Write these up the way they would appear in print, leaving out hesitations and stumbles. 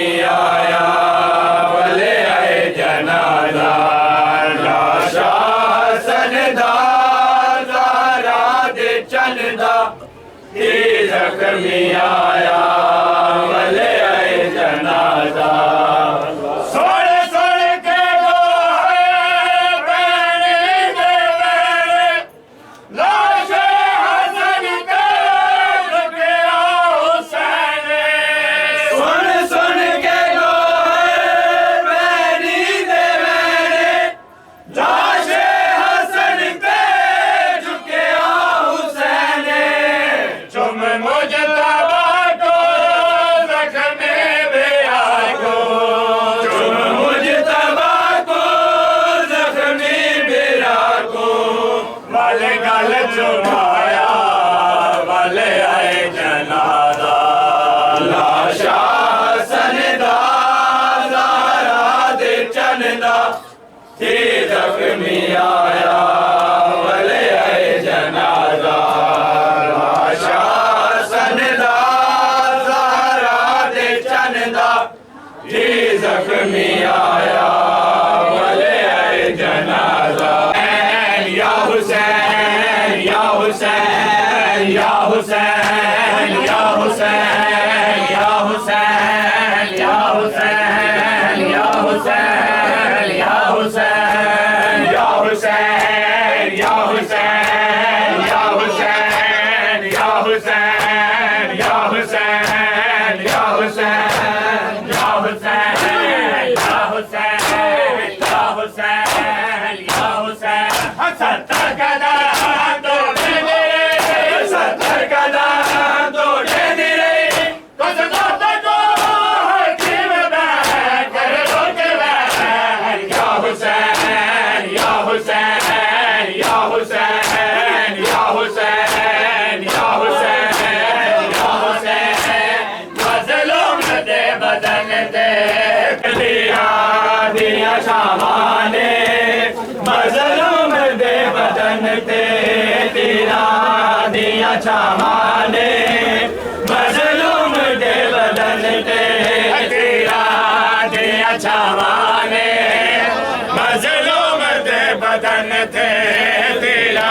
में आया भले आए जनाजा लाशा सनदा ज़हरा दे चंदा ते ज़ख्मी आया भले आए जनाजा चुमाया वाले आए जनाजा लाशा सनदा ज़हरा दे चंदा ते ज़ख्मी आया वाले आए जनाजा लाशा सनदा ज़हरा दे चंदा ते ज़ख्मी आया वाले आए जनाजा या हुसैन या हुसैन या हुसैन या हुसैन या हुसैन या हुसैन या हुसैन या हुसैन या हुसैन या हुसैन या हुसैन या हुसैन या हुसैन या हुसैन या हुसैन या हुसैन या हुसैन या हुसैन सत्तर कदम तोड़े मेरे सत्तर कदम तोड़े मेरे कुछ दोस्तों को हकीम बैठ कर रोके बैठ या हुसैन या हुसैन या हुसैन या हुसैन या हुसैन या हुसैन मज़लूम दे बदन दे दिया दिया शामाने मज़लूम दे बदन ते तेरा दिया छामाने मज़लूम दे बदन ते तेरा दिया छामाने मज़लूम दे बदन ते तेरा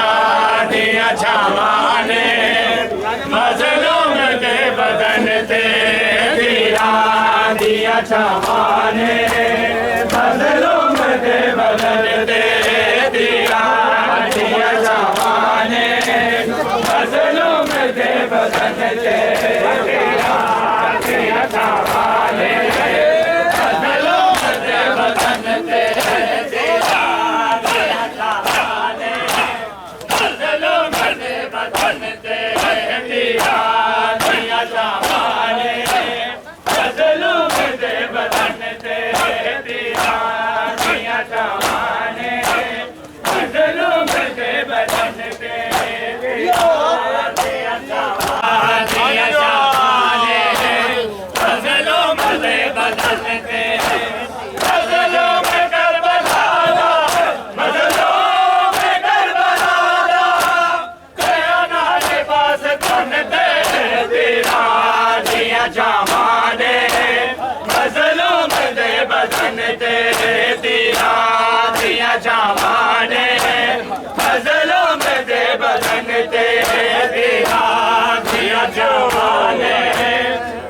दिया छामाने मज़लूम दे बदन ते तेरा दिया छामाने मज़लूम दे बदन ते तेरा दिया छामाने मज़लूम दे बदन ते तेरा दिया छामाने मज़लूम दे बदन ते तेरा दिया छामाने मज़लूम दे बदन ते तेरा दिया छामाने मज़लूम दे बदन ते तेरा दिया छामाने मज़लूम दे बदन ते तेरा दिया छामाने मज़लूम दे बदन ते मज़लूम करबला मज़लूम करबला तेरा नाले पास तन ते तेरा दिया छामाने मज़लूम दे बदन ते तेरा दिया छामाने मज़लूम दे बदन ते तेरा दिया छामाने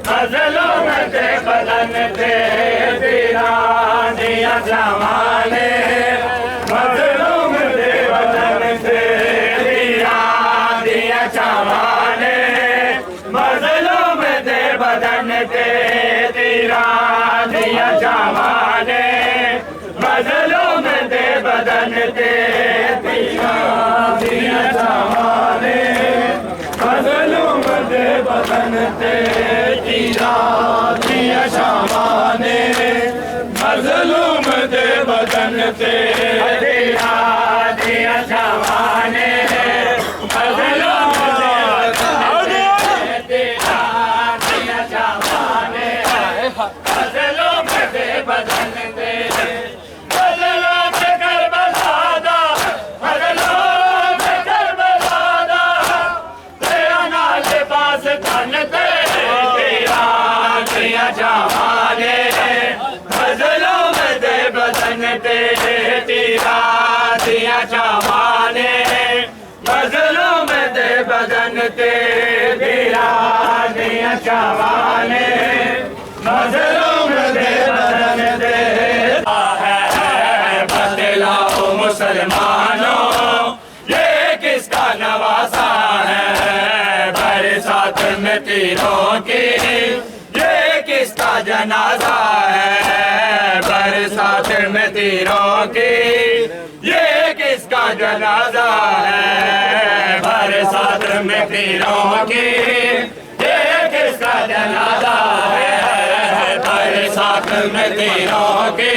मज़लूम दे बदन ते तेरा दिया छामाने मज़लूम दे बदन ते तेरा दिया छामाने मज़लूम दे बदन ते तेरा दिया छामाने मज़लूम दे बदन ते तेरा दिया छामाने मज़लूम दे बदन ते तेरा दिया छामाने मज़लूम दे बदन ते तेरा दिया छामाने मज़लूम दे बदन ते तेरा दिया छामाने मज़लूम दे बदन ते मज़लूम करबला मज़लूम करबला तेरा नाले पास तन ते तेरा दिया छामाने जानते वीरानियां जवाने मजलूम दे बदन दे है। बतलाओ मुसलमानों ये किसका नवासा है। बरसात में तीरों की ये किसका जनाजा है। बरसात में तीरों की ये किसका जनाजा है। बरसात में तीरों की ये किसका जनाजा है। बरसात में तीरों की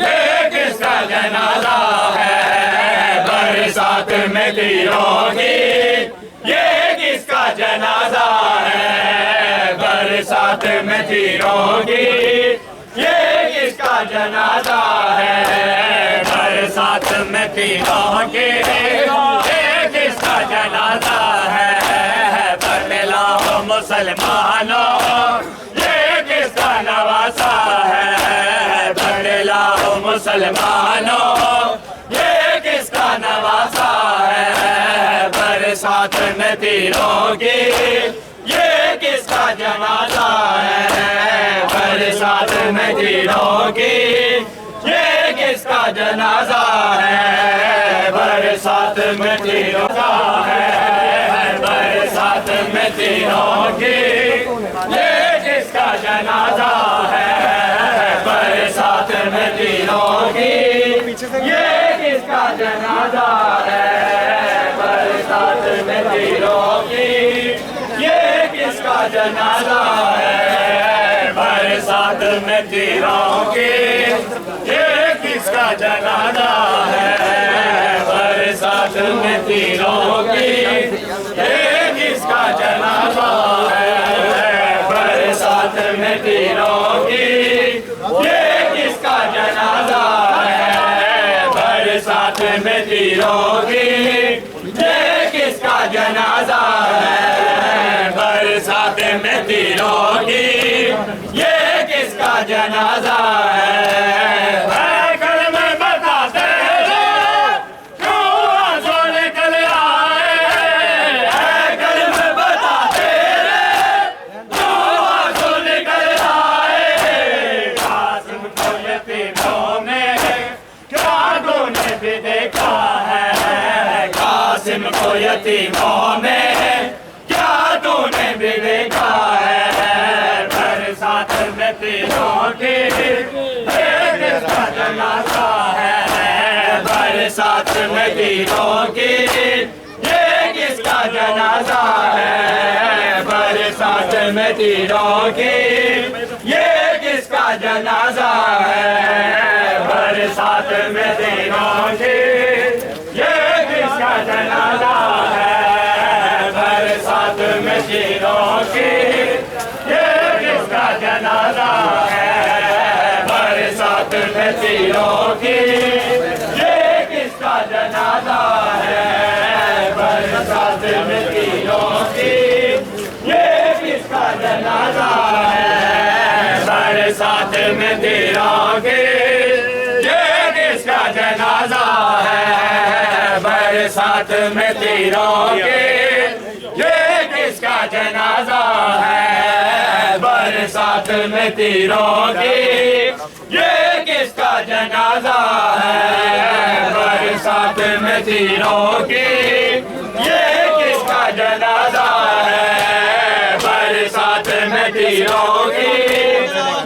ये किसका जनाजा है। बरसात में तीरों की ये किसका जनाजा है। बरसात में तीरों की ये किसका जनाजा है। बरसात में तीरों की ये किसका जनाजा है। बतलाओ मुसलमानों ये किसका नवासा है। बतलाओ मुसलमानों ये किसका नवासा है। बरसात में तीरों की ये किसका जनाजा है। बरसात में तीरों की ये किसका जनाजा है। बरसात में तीरों का है। बरसात में तीरों की ये किसका जनाजा है। बरसात में तीरों की ये किसका जनाजा है। बरसात में तीरों की ये किसका जनाजा है। बरसात में तीरों की ये किसका जनाजा है। बरसात में तीरों की ये किसका जनाजा है। बरसात में तीरों की ये किसका जनाजा है। बरसात में तीरों की ये किसका जनाजा है। बरसात में तीरों की ये किसका जनाजा है। कलमे बताते क्यों आंसू निकल आए। कलमे बताते क्यों आंसू निकल आए। कासिम को यतीमों में क्या तूने भी देखा है। कासिम को यतीमों में क्या तूने भी देखा है। बरसात में तीरों की ये किसका जनाजा है। बरसात में तीरों की ये किसका जनाजा है। बरसात में तीरों की ये किसका जनाजा है। बरसात में तीरों की ये किसका जनाजा है। बरसात में तीरों की ये किसका जनाजा है। बरसात में तीरों की ये किसका जनाजा है। बरसात में तीरों की ये किसका जनाजा है। बरसात में तीरों की ये किसका जनाजा है। बरसात में तीरों की ये किसका जनाजा है। बरसात में तीरों की ये किसका जनाजा है। बरसात में तीरों की ये किसका जनाजा है। बरसात में तीरों की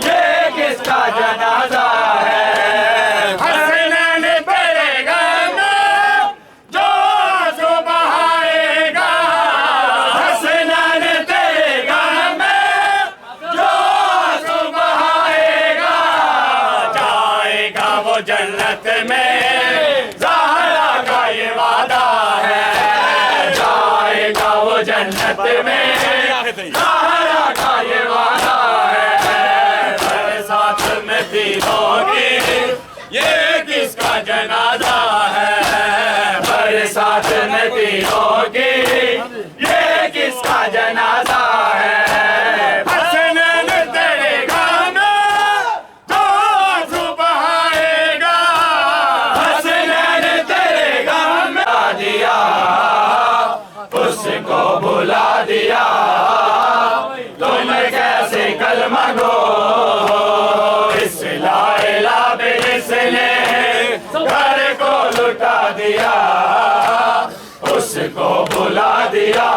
ये किसका जनाजा है। हसनैन तेरे गम जो आंसू बहाएगा। हसनैन तेरे गम जो आंसू बहाएगा। जाएगा वो जन्नत में ज़हरा का ये वादा है। जाएगा वो जन्नत में ज़हरा का ये वादा है। बरसात में तीरों की ये किसका जनाजा है। बरसात में तीरों की ये किसका जनाजा है। हसनैन तेरे गम जो आंसू बहाएगा। हसनैन तेरे गम दिया उसको दिया, तुम कैसे कलमा गो इस ला इलाहा पे जिसने घर को लुटा दिया, उसको बुला दिया।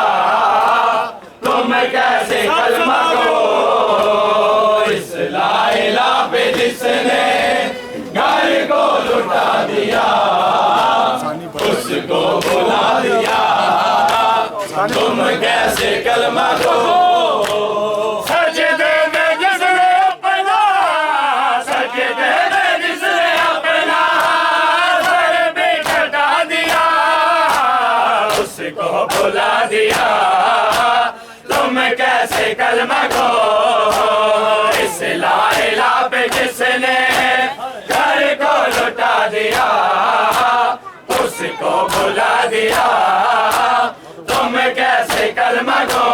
तुम कैसे कलमा गो इस ला इलाहा पे जिसने घर को लुटा दिया, उसको बुला दिया। तुम कैसे कलमा गो सजदे में जिसने अपना, सजदे में जिसने अपना सर पे कटा दिया, उसको बुला दिया। तुम कैसे कलमा गो इस ला इलाहा पे जिसने घर को लुटा दिया, उसको बुला दिया। तुम कैसे कलमा गो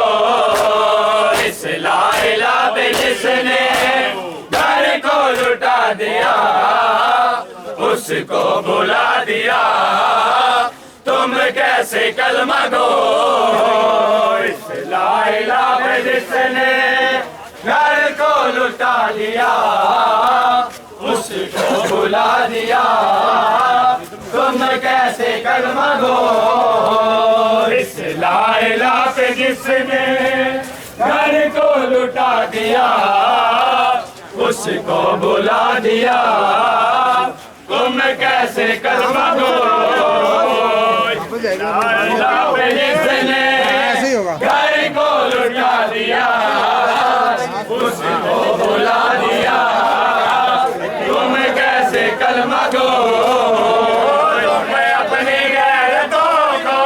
इस ला इलाहा पे जिसने घर को लुटा दिया, उसको बुला दिया। तुम कैसे कलमा गो इस ला इलाहा पे जिसने घर को लुटा दिया, उसको बुला दिया। तुम कैसे कलमा गो इस ला इलाहा पे जिसने घर को लुटा दिया, उसको बुला दिया। तुम कैसे कलमा गो इस ला इलाहा पे जिसने घर को लुटा दिया, उसको बुला दिया। तुम कैसे कलमा गो कलमा गो तुम्हें अपने गैरतों को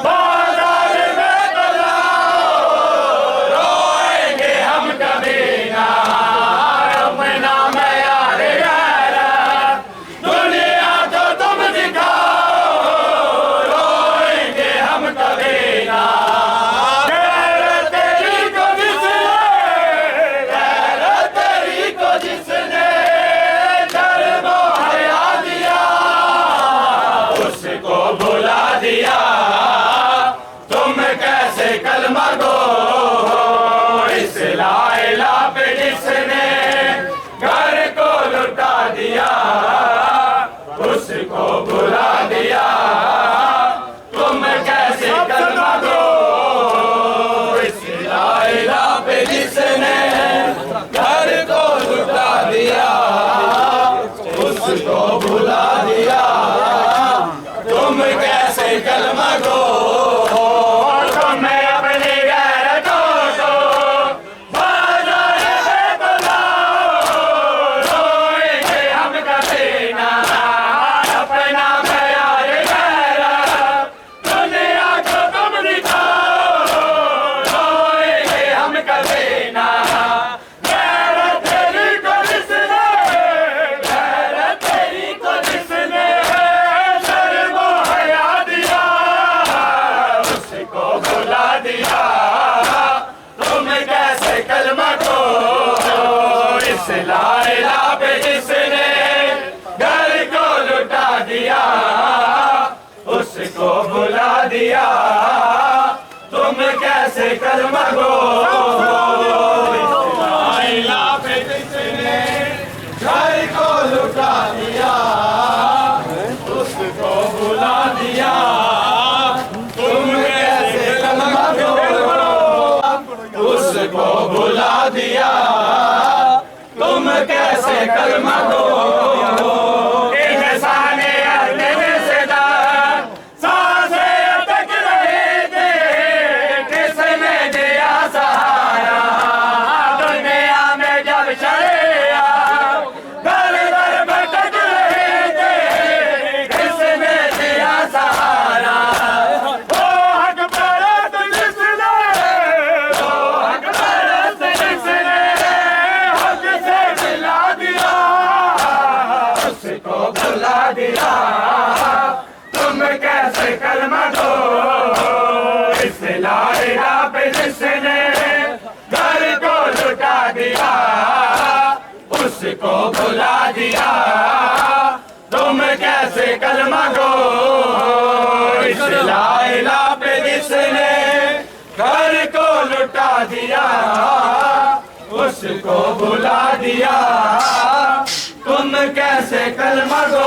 बाजार में बुलाओ, रोएंगे हम कभी ना अपना प्यार गैरत, दुनिया को तुम दिखाओ, रोएंगे हम कभी ना। गैरत तेरी को जिसने, गैरत तेरी को जिसने कलमा गो इस ला इलाहा पे जिसने घर को लुटा दिया, उसको बुला दिया। तुम कैसे कलमा गो इस ला इलाहा पे जिसने घर को लुटा दिया, उसको बुला दिया। तुम कैसे कलमा गो उसको बुला दिया। तुम कैसे कलमा गो इंसाने अपने रिश्तेदार सांसें अटक रहे थे, किसने दिया सहारा दुनिया में जब चले आप, दर दर भटक रहे थे, किसने दिया सहारा। बुला दिया। तुम कैसे कलमा गो इस ला इलाहा पे जिसने घर को लुटा दिया, उसको बुला दिया। तुम कैसे कलमा गो इस ला इलाहा पे जिसने दिया, उसको बुला दिया, तुम कैसे कलमा दो।